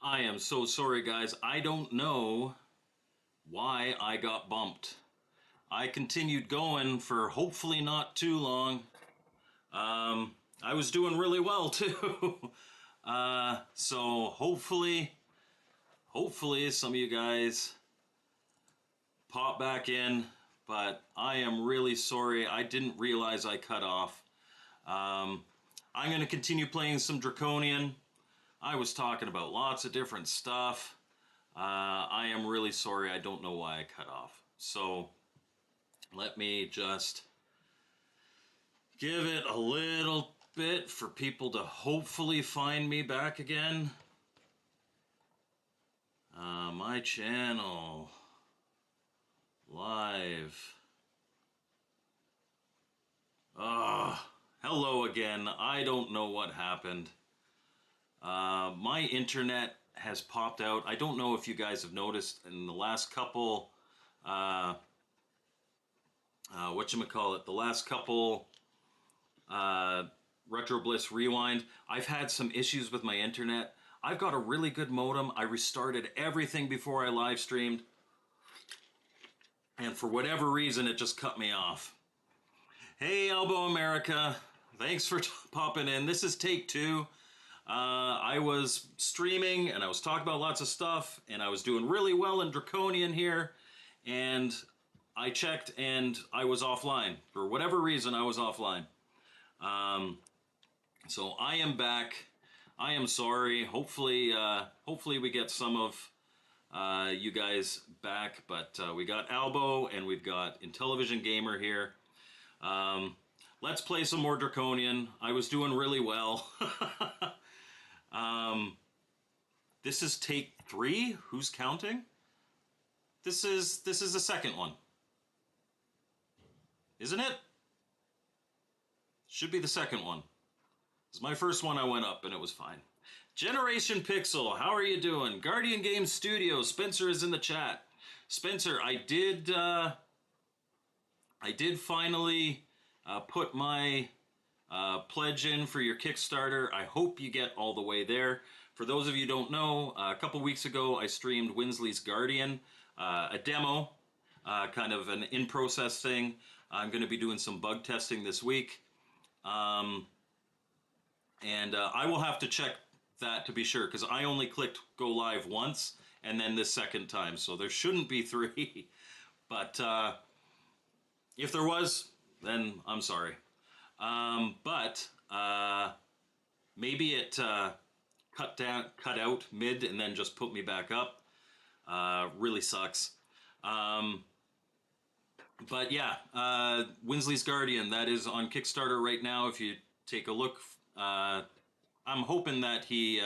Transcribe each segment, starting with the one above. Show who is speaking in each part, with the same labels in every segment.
Speaker 1: I am so sorry, guys. I don't know why I got bumped. I continued going for hopefully not too long. I was doing really well too. So hopefully some of you guys pop back in, but I am really sorry. I didn't realize I cut off. I'm going to continue playing some Draconian. I was talking about lots of different stuff. I am really sorry. I don't know why I cut off. So let me just give it a little bit for people to hopefully find me back again. My channel. Live. Hello again. I don't know what happened. My internet has popped out. I don't know if you guys have noticed in the last couple, the last couple Retro Bliss Rewind, I've had some issues with my internet. I've got a really good modem. I restarted everything before I live streamed, and for whatever reason, it just cut me off. Hey, Elbow America. Thanks for popping in. This is take 2. I was streaming and I was talking about lots of stuff and I was doing really well in Draconian here, and I checked and I was offline. For whatever reason, I was offline. So I am back. I am sorry. Hopefully we get some of you guys back, but we got Albo and we've got Intellivision Gamer here. Let's play some more Draconian. I was doing really well. This is take 3. Who's counting? This is the second one. Isn't it? Should be the second one. This is my first one. I went up and it was fine. Generation Pixel, how are you doing? Guardian Games Studio, Spencer is in the chat. Spencer, I did finally put my pledge in for your Kickstarter. I hope you get all the way there. For those of you who don't know, a couple weeks ago I streamed Winsley's Guardian, a demo, kind of an in-process thing. I'm going to be doing some bug testing this week. And I will have to check that to be sure, because I only clicked go live once and then this second time, so there shouldn't be 3. But if there was, then I'm sorry. But maybe it cut out mid and then just put me back up. Really sucks. But yeah, Winsley's Guardian, that is on Kickstarter right now. If you take a look, I'm hoping that he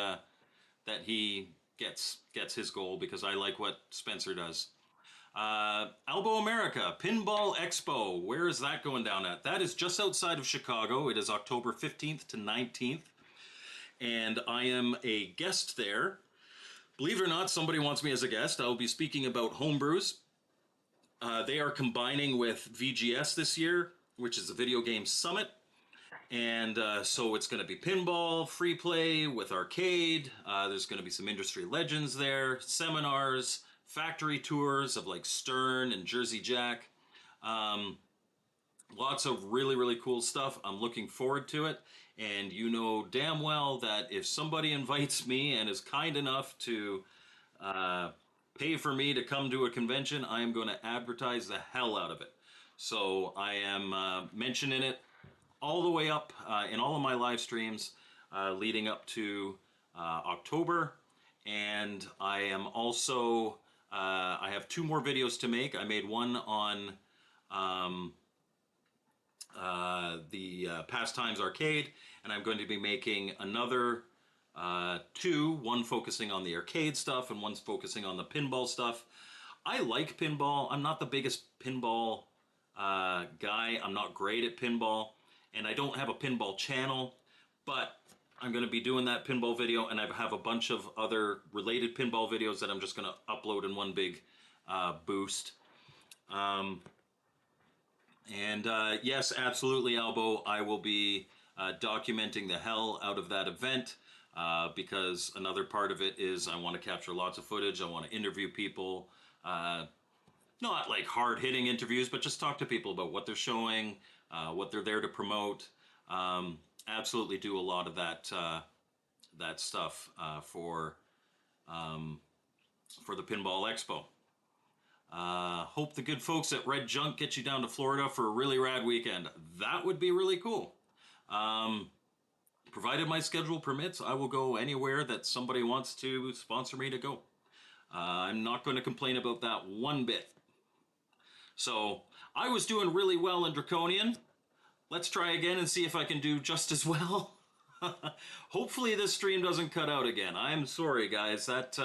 Speaker 1: gets his goal, because I like what Spencer does. Elbow America, Pinball Expo. Where is that going down at? That is just outside of Chicago. It is October 15th to 19th. And I am a guest there. Believe it or not, somebody wants me as a guest. I will be speaking about homebrews. They are combining with VGS this year, which is the Video Game Summit. And so it's going to be pinball, free play with arcade. There's going to be some industry legends there, seminars, factory tours of like Stern and Jersey Jack. Lots of really, really cool stuff. I'm looking forward to it. And you know damn well that if somebody invites me and is kind enough to pay for me to come to a convention, I am going to advertise the hell out of it. So I am mentioning it all the way up in all of my live streams leading up to October. And I am also, I have 2 more videos to make. I made one on the Pastimes Arcade, and I'm going to be making another 2, one focusing on the arcade stuff and one's focusing on the pinball stuff. I like pinball. I'm not the biggest pinball guy. I'm not great at pinball, and I don't have a pinball channel, but I'm going to be doing that pinball video, and I have a bunch of other related pinball videos that I'm just going to upload in one big boost. Yes, absolutely, Albo, I will be documenting the hell out of that event. because another part of it is I want to capture lots of footage. I want to interview people. Not like hard-hitting interviews, but just talk to people about what they're showing, what they're there to promote. Absolutely do a lot of that that stuff for the Pinball Expo. Hope the good folks at Red Junk get you down to Florida for a really rad weekend. That would be really cool. Provided my schedule permits, I will go anywhere that somebody wants to sponsor me to go. I'm not going to complain about that one bit. So, I was doing really well in Draconian. Let's try again and see if I can do just as well. Hopefully this stream doesn't cut out again. I'm sorry, guys. That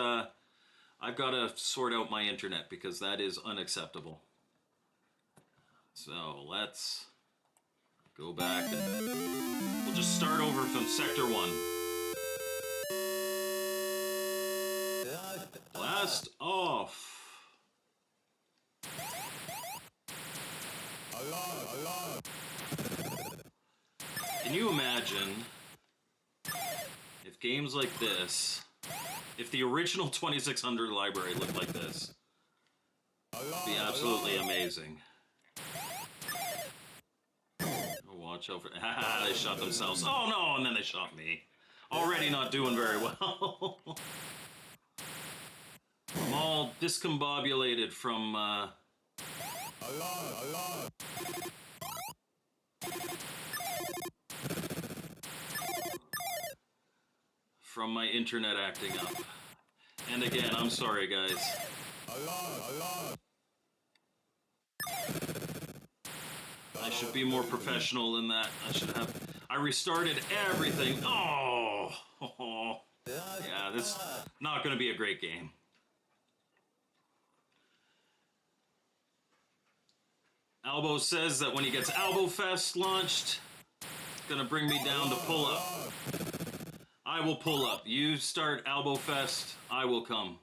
Speaker 1: I've got to sort out my internet because that is unacceptable. So, let's go back and we'll just start over from Sector 1. Blast off. Can you imagine if games like this, if the original 2600 library looked like this? It'd be absolutely amazing. Oh, watch out for... Haha, they shot themselves. Oh no, and then they shot me. Already not doing very well. I'm all discombobulated from... from my internet acting up. And again, I'm sorry, guys. I should be more professional than that. I restarted everything. Oh! Yeah, this is not going to be a great game. Albo says that when he gets Albo Fest launched, it's going to bring me down to pull up. I will pull up. You start Albo Fest, I will come.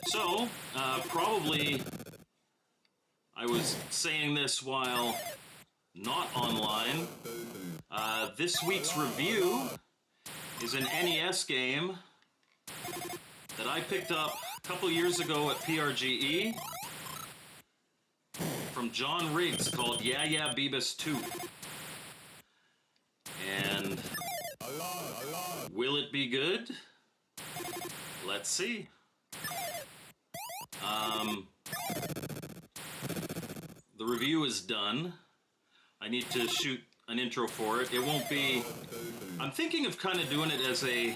Speaker 1: So, probably I was saying this while not online. This week's review is an NES game that I picked up a couple years ago at PRGE from John Riggs called Yeah Yeah Beavis 2. And will it be good? Let's see. The review is done. I need to shoot an intro for it. It won't be... I'm thinking of kind of doing it as a...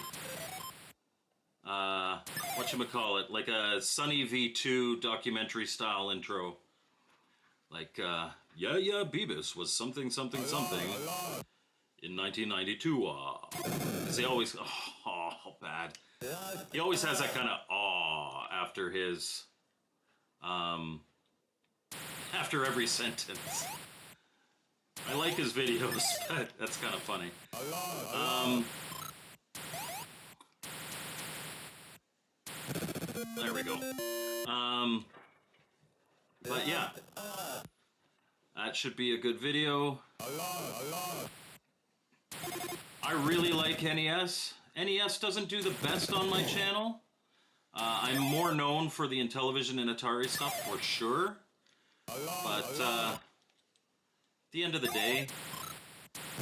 Speaker 1: whatchamacallit? Like a Sunny V2 documentary style intro. Like, Yeah Yeah Beavis was something something something in 1992. Because they always... Oh, bad. He always has that kind of aw after his... after every sentence. I like his videos, but that's kind of funny. There we go. But yeah, that should be a good video. I really like NES. NES doesn't do the best on my channel. I'm more known for the Intellivision and Atari stuff for sure. But at the end of the day,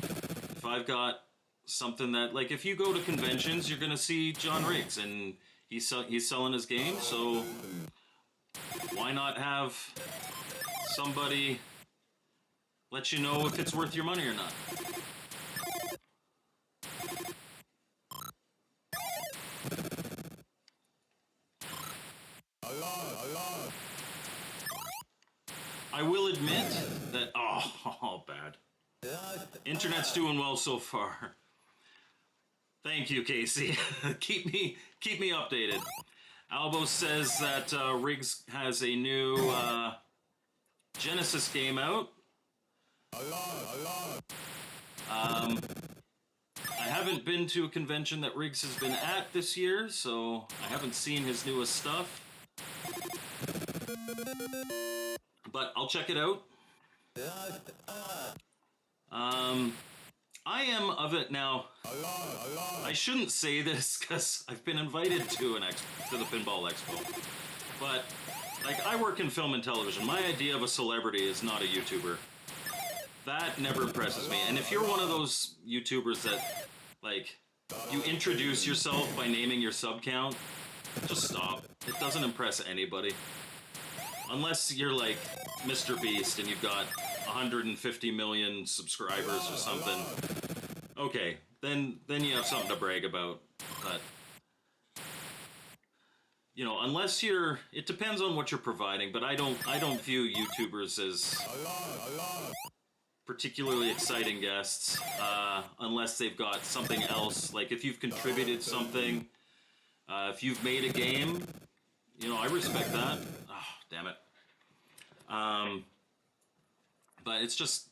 Speaker 1: if I've got something that, like, if you go to conventions, you're gonna see John Riggs, and he's selling his game, so why not have somebody let you know if it's worth your money or not? I will admit that, oh, bad. Internet's doing well so far. Thank you, Casey. keep me updated. Albo says that Riggs has a new Genesis game out. I haven't been to a convention that Riggs has been at this year, so I haven't seen his newest stuff. But I'll check it out. I am of it now. I shouldn't say this because I've been invited to to the Pinball Expo. But, like, I work in film and television. My idea of a celebrity is not a YouTuber. That never impresses me. And if you're one of those YouTubers that, like, you introduce yourself by naming your sub count, just stop. It doesn't impress anybody. Unless you're like Mr. Beast and you've got 150 million subscribers or something. Okay, then you have something to brag about. But, you know, unless you're, it depends on what you're providing, but I don't view YouTubers as particularly exciting guests, unless they've got something else. Like if you've contributed something, if you've made a game, you know, I respect that. Oh, damn it. But it's just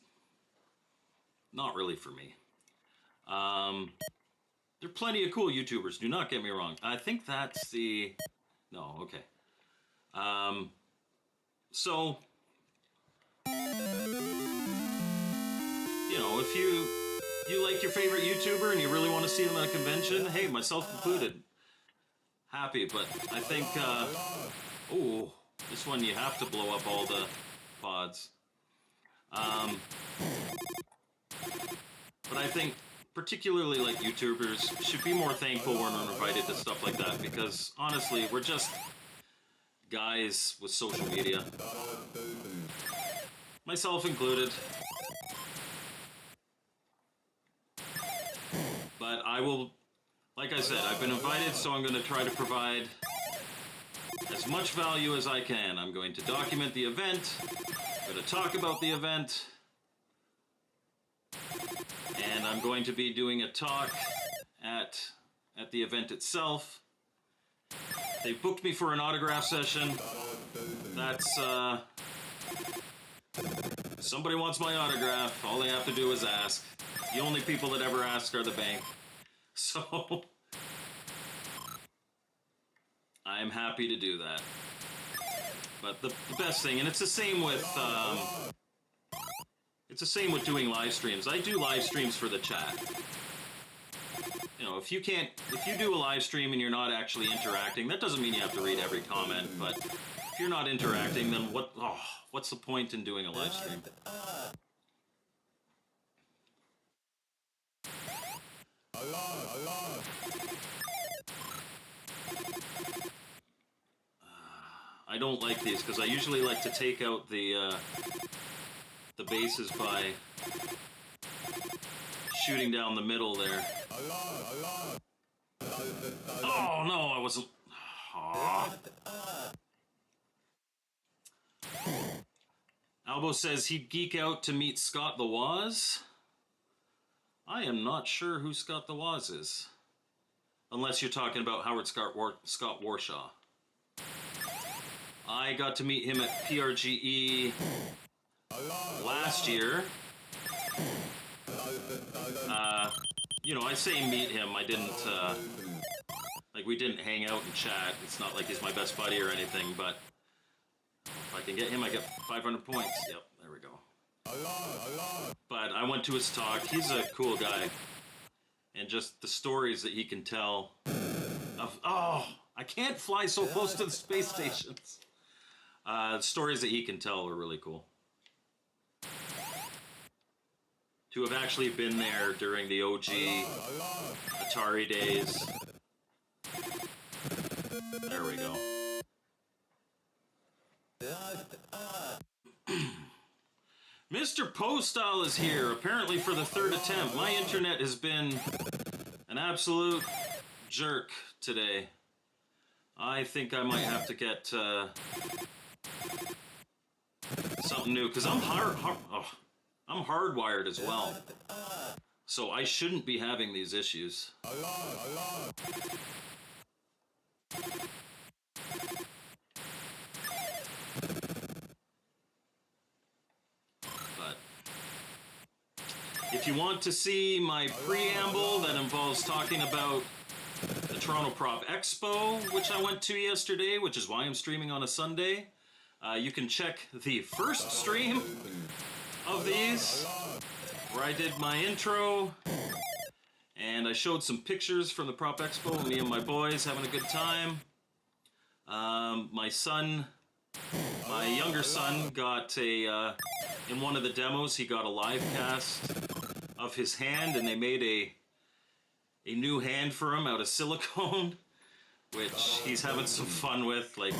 Speaker 1: not really for me. There are plenty of cool YouTubers, do not get me wrong. I think that's the... No, okay. So, you know, if you like your favorite YouTuber and you really want to see them at a convention, hey, myself included, happy. But I think, oh, this one you have to blow up all the pods. But I think particularly like YouTubers should be more thankful when we're invited to stuff like that, because honestly, we're just guys with social media. Myself included. But I will, like I said, I've been invited, so I'm going to try to provide as much value as I can. I'm going to document the event, I'm going to talk about the event, and I'm going to be doing a talk at the event itself. They booked me for an autograph session. That's, somebody wants my autograph, all they have to do is ask. The only people that ever ask are the bank. So, I'm happy to do that. But the best thing, and it's the same with, doing live streams. I do live streams for the chat. You know, if you do a live stream and you're not actually interacting, that doesn't mean you have to read every comment, but if you're not interacting, then what's the point in doing a live stream? I don't like these because I usually like to take out the bases by shooting down the middle there. Oh no, I wasn't. Aww. Albo says he'd geek out to meet Scott the Woz. I am not sure who Scott the Woz is. Unless you're talking about Howard Scott Warshaw. I got to meet him at PRGE last year. You know, I say meet him. I didn't, like, we didn't hang out and chat. It's not like he's my best buddy or anything, but if I can get him, I get 500 points. Yep, there we go. But I went to his talk. He's a cool guy. And just the stories that he can tell of, oh, I can't fly so close to the space stations. The stories that he can tell are really cool. To have actually been there during the OG Atari days. There we go. Mr. Postal is here, apparently for the third attempt. My internet has been an absolute jerk today. I think I might have to get something new, because I'm hardwired as well. So I shouldn't be having these issues. But If you want to see my preamble that involves talking about the Toronto Prop Expo, which I went to yesterday, which is why I'm streaming on a Sunday, you can check the first stream of these, where I did my intro, and I showed some pictures from the Prop Expo, me and my boys having a good time. My younger son got in one of the demos, he got a live cast of his hand, and they made a new hand for him out of silicone, which he's having some fun with. Like,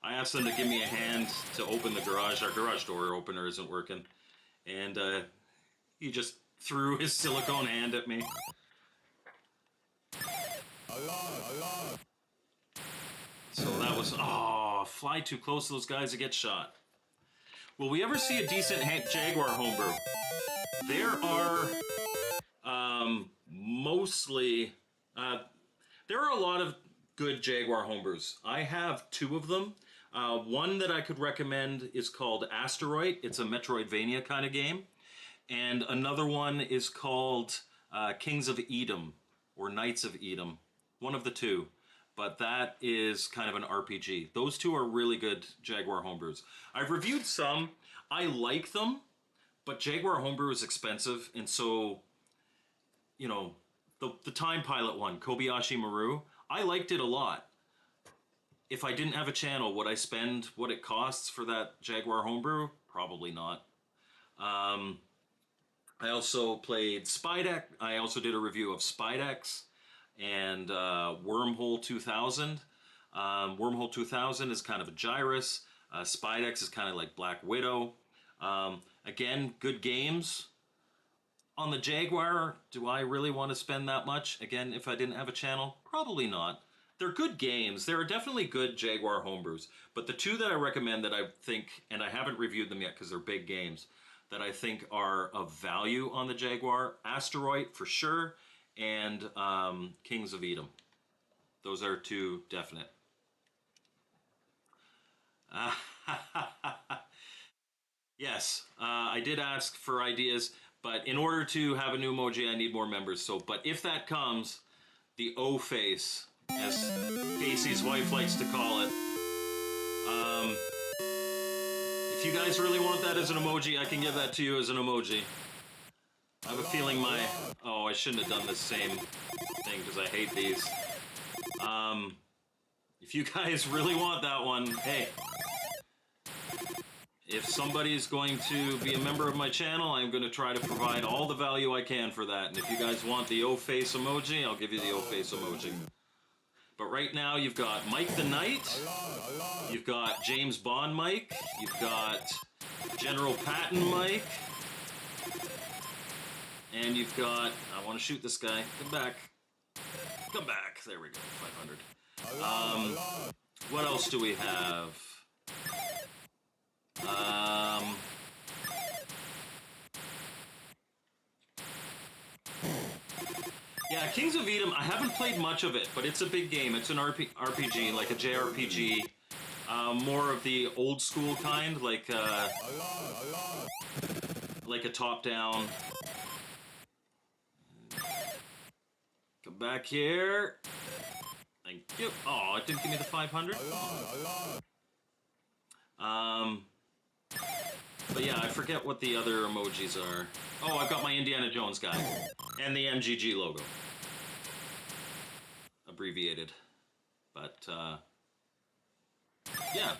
Speaker 1: I asked them to give me a hand to open the garage. Our garage door opener isn't working, and he just threw his silicone hand at me. So that was, fly too close to those guys to get shot. Will we ever see a decent Jaguar homebrew? There are there are a lot of good Jaguar homebrews. I have 2 of them. One that I could recommend is called Asteroid. It's a Metroidvania kind of game. And another one is called Kings of Edom, or Knights of Edom. One of the 2. But that is kind of an RPG. Those 2 are really good Jaguar homebrews. I've reviewed some. I like them, but Jaguar homebrew is expensive, and so, you know, the Time Pilot one, Kobayashi Maru, I liked it a lot. If I didn't have a channel, would I spend what it costs for that Jaguar homebrew? Probably not. I also played Spidex. I also did a review of Spidex and Wormhole 2000. Wormhole 2000 is kind of a Gyrus. Spidex is kind of like Black Widow. Again, good games. On the Jaguar, do I really want to spend that much? Again, if I didn't have a channel, probably not. They're good games. There are definitely good Jaguar homebrews. But the 2 that I recommend that I think, and I haven't reviewed them yet because they're big games, that I think are of value on the Jaguar, Asteroid for sure, and Kings of Edom. Those are 2 definite. Yes, I did ask for ideas, but in order to have a new emoji, I need more members. So, but if that comes, the O face, as Casey's wife likes to call it. If you guys really want that as an emoji, I can give that to you as an emoji. I have a feeling I shouldn't have done the same thing because I hate these. If you guys really want that one, hey, if somebody's going to be a member of my channel, I'm going to try to provide all the value I can for that. And if you guys want the O-face emoji, I'll give you the O-face emoji. But right now, you've got Mike the Knight, you've got James Bond Mike, you've got General Patton Mike, and you've got, I want to shoot this guy, come back, there we go, 500. What else do we have? Yeah, Kings of Edom, I haven't played much of it, but it's a big game. It's an RPG, like a JRPG. More of the old school kind, like a top-down. Come back here. Thank you. Oh, it didn't give me the 500. But yeah, I forget what the other emojis are. Oh, I've got my Indiana Jones guy. And the MGG logo. Abbreviated. But, yeah.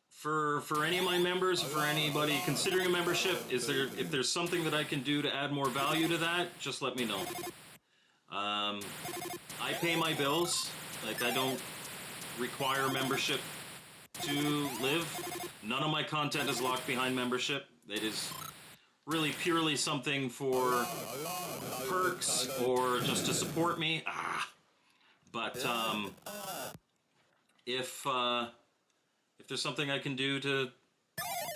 Speaker 1: For any of my members, for anybody considering a membership, if there's something that I can do to add more value to that, just let me know. I pay my bills. Like, I don't require membership to live. None of my content is locked behind membership. It is really purely something for perks or just to support me. But if there's something I can do to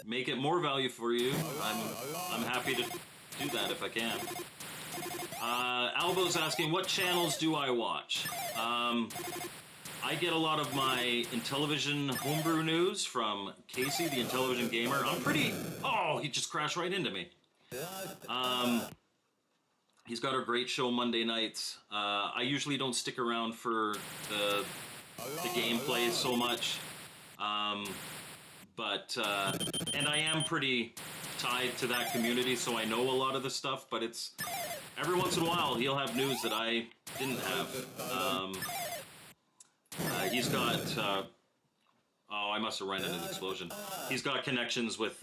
Speaker 1: make it more value for you, I'm happy to do that if I can. Albo's asking, what channels do I watch? I get a lot of my intellivision homebrew news from Casey, the intellivision gamer. I'm pretty... Oh, he just crashed right into me. He's got a great show Monday nights. I usually don't stick around for the gameplay so much. And I am pretty tied to that community, so I know a lot of the stuff, but it's every once in a while he'll have news that I didn't have. He's got, oh, I must have run into an explosion. He's got connections with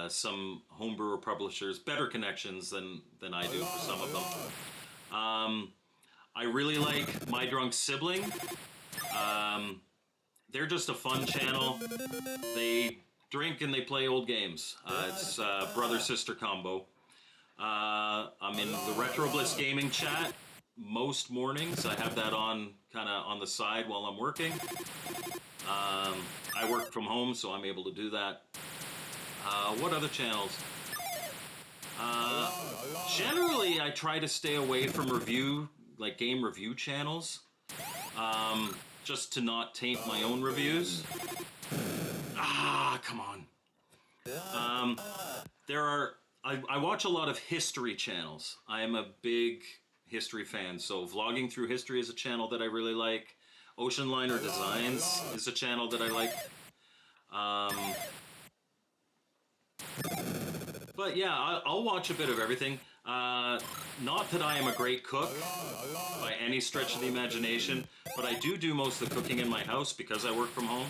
Speaker 1: some homebrewer publishers, better connections than I do for some of them. I really like My Drunk Sibling. They're just a fun channel. They drink and they play old games. It's brother-sister combo. I'm in the Retro Bliss Gaming chat most mornings. I have that on kind of on the side while I'm working. I work from home, so I'm able to do that. What other channels? Generally, I try to stay away from game review channels, just to not taint my own reviews. Come on. I watch a lot of history channels. I am a big history fan, so Vlogging Through History is a channel that I really like. Ocean Liner Designs is a channel that I like. But yeah, I'll watch a bit of everything. Not that I am a great cook by any stretch of the imagination, but I do most of the cooking in my house because I work from home.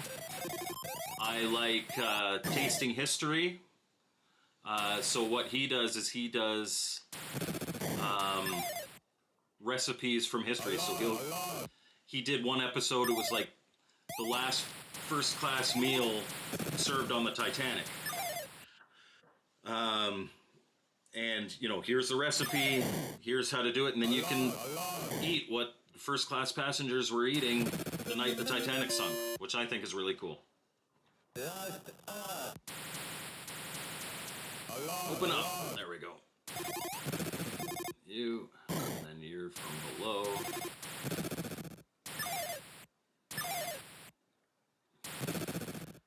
Speaker 1: I like tasting history. So what he does is he does recipes from history. So he did one episode, it was like the last first-class meal served on the Titanic. And, you know, here's the recipe, here's how to do it, and then you can eat what first-class passengers were eating the night the Titanic sunk, which I think is really cool. Open up. There we go. You, and then you're from below.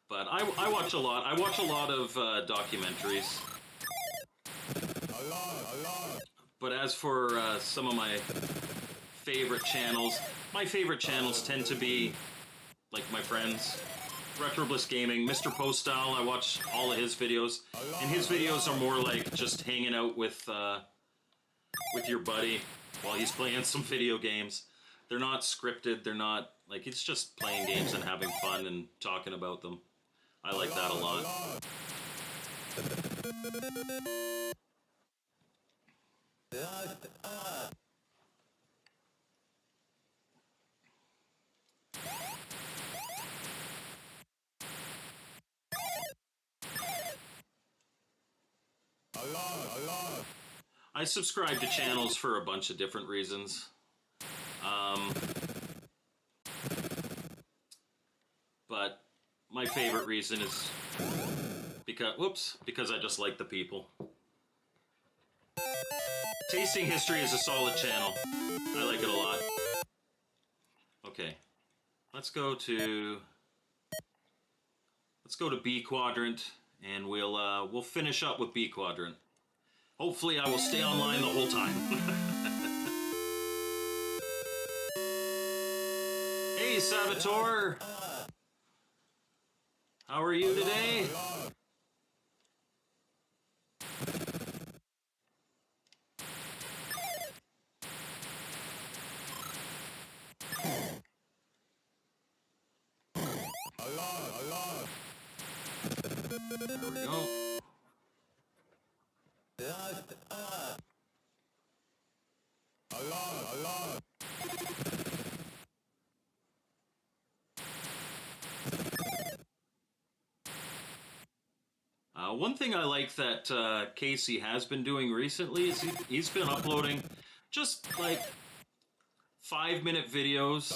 Speaker 1: But I watch a lot. I watch a lot of documentaries. But as for some of my favorite channels, my favorite channels tend to be, like my friends, Retro Bliss Gaming, Mr. Poststyle. I watch all of his videos, and his videos are more like just hanging out with your buddy while he's playing some video games. They're not scripted. They're not like, it's just playing games and having fun and talking about them. I like that a lot. I subscribe to channels for a bunch of different reasons. But my favorite reason is because I just like the people. Tasting History is a solid channel. I like it a lot. Okay, let's go to B Quadrant, and we'll finish up with B Quadrant. Hopefully, I will stay online the whole time. Hey, Saboteur! How are you today? There we go. One thing I like that Casey has been doing recently is he's been uploading just like 5-minute videos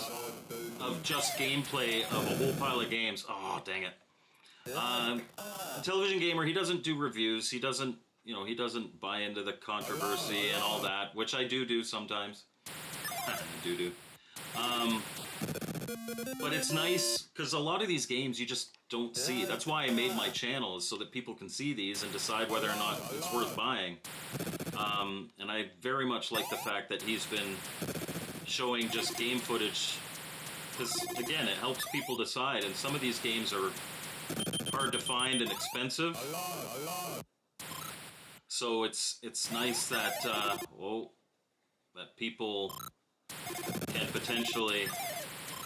Speaker 1: of just gameplay of a whole pile of games. Oh, dang it. Television Gamer, he doesn't do reviews. He doesn't, he doesn't buy into the controversy and all that, which I do sometimes. I do. But it's nice because a lot of these games you just don't see. That's why I made my channel, is so that people can see these and decide whether or not it's worth buying. And I very much like the fact that he's been showing just game footage, because again, it helps people decide, and some of these games are hard to find and expensive. So it's nice that that people can potentially...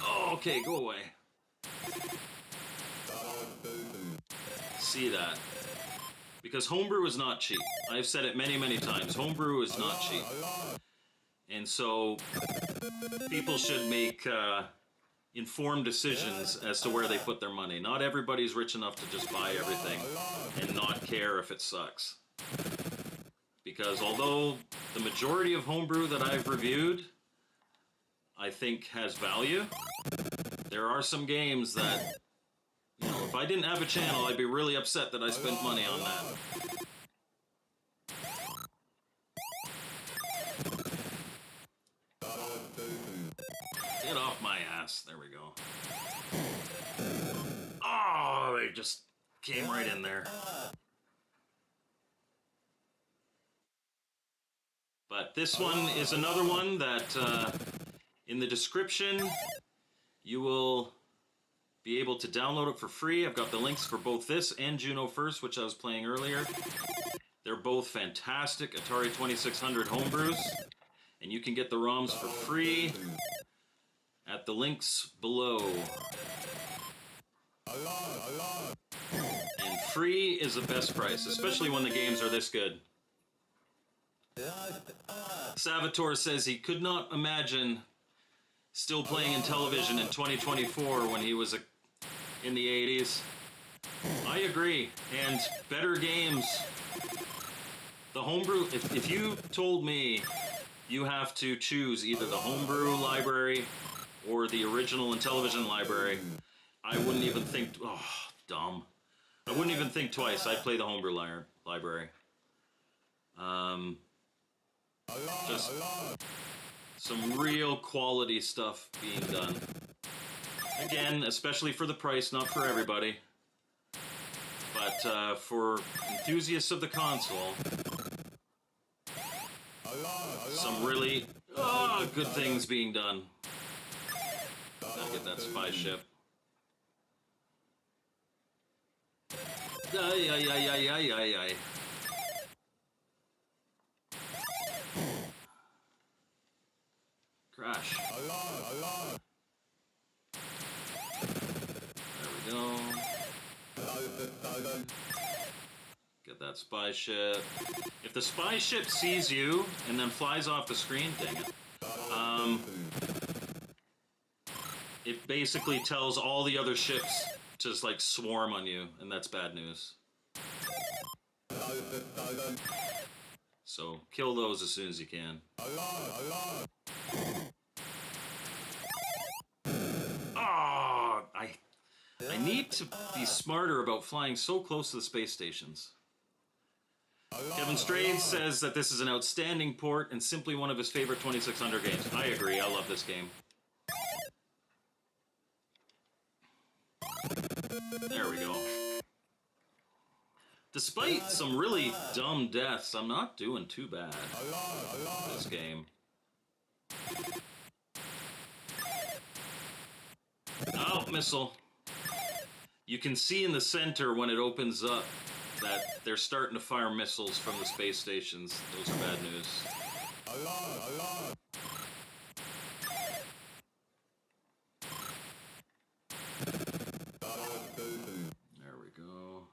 Speaker 1: Oh, okay, go away. See that. Because homebrew is not cheap. I've said it many, many times. Homebrew is not cheap. And so people should make informed decisions as to where they put their money. Not everybody's rich enough to just buy everything and not care if it sucks. Because although the majority of homebrew that I've reviewed, I think has value, there are some games that, you know, if I didn't have a channel, I'd be really upset that I spent money on that. Get off my ass. There we go. Oh, they just came right in there. But this one is another one that in the description you will be able to download it for free. I've got the links for both this and Juno First, which I was playing earlier. They're both fantastic Atari 2600 homebrews, and you can get the ROMs for free at the links below. And free is the best price, especially when the games are this good. Salvatore says he could not imagine still playing Intellivision in 2024 when he was in the 80s. I agree. And better games. The homebrew, if you told me you have to choose either the homebrew library or the original Intellivision library, I wouldn't even think, oh, dumb. I wouldn't even think twice. I'd play the homebrew library. Just some real quality stuff being done. Again, especially for the price, not for everybody. But for enthusiasts of the console, some really good things being done. Gotta get that spy ship. Ay, ay, ay, ay, ay, ay, ay. Crash. There we go. Get that spy ship. If the spy ship sees you and then flies off the screen, dang it. It basically tells all the other ships to just like swarm on you, and that's bad news. So kill those as soon as you can. Oh, I need to be smarter about flying so close to the space stations. Kevin Strayed says that this is an outstanding port and simply one of his favorite 2600 games. I agree, I love this game. There we go. Despite some really dumb deaths, I'm not doing too bad with this game. Oh, missile. You can see in the center when it opens up that they're starting to fire missiles from the space stations. Those are bad news. There we go.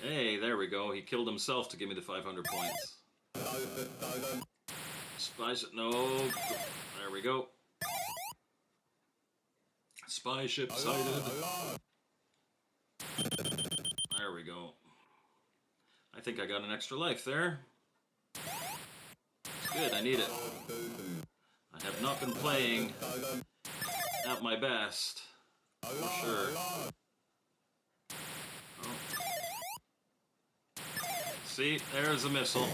Speaker 1: Hey, there we go. He killed himself to give me the 500 points. Spy ship, no. There we go. Spy ship sighted. There we go. I think I got an extra life there. It's good, I need it. I have not been playing at my best, for sure. See, there's a missile.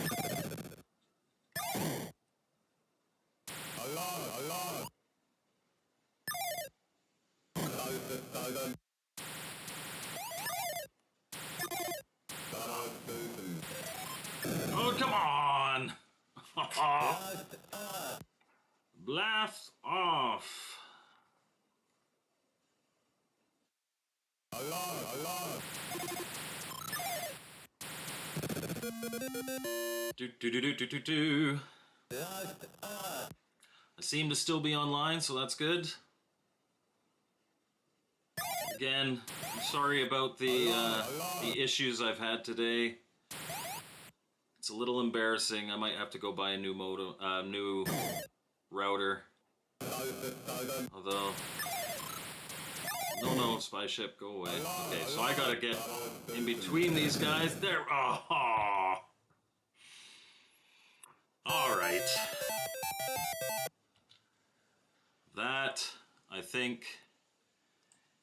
Speaker 1: Oh, come on! Blast off! Do do do do do do do. I seem to still be online, so that's good. Again, I'm sorry about the issues I've had today. It's a little embarrassing. I might have to go buy a new modem, new router. Although, no, spy ship, go away. Okay, so I gotta get in between these guys. There. Oh. All right. That, I think,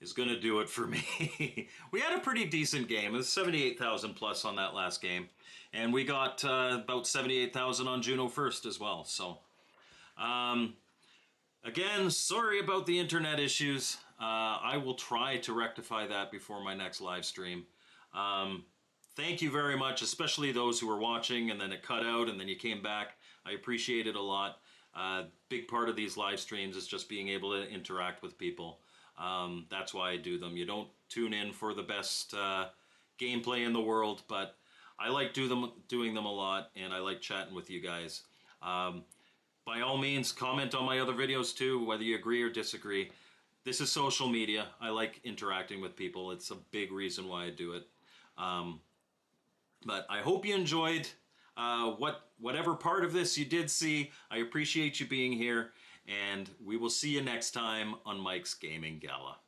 Speaker 1: is going to do it for me. We had a pretty decent game. It was 78,000 plus on that last game. And we got about 78,000 on Juno first as well. So, again, sorry about the internet issues. I will try to rectify that before my next live stream. Thank you very much, especially those who were watching and then it cut out and then you came back. I appreciate it a lot. Big part of these live streams is just being able to interact with people. That's why I do them. You don't tune in for the best gameplay in the world, but I like doing them a lot, and I like chatting with you guys. By all means, comment on my other videos too, whether you agree or disagree. This is social media. I like interacting with people. It's a big reason why I do it. But I hope you enjoyed whatever part of this you did see. I appreciate you being here, and we will see you next time on Mike's Gaming Gala.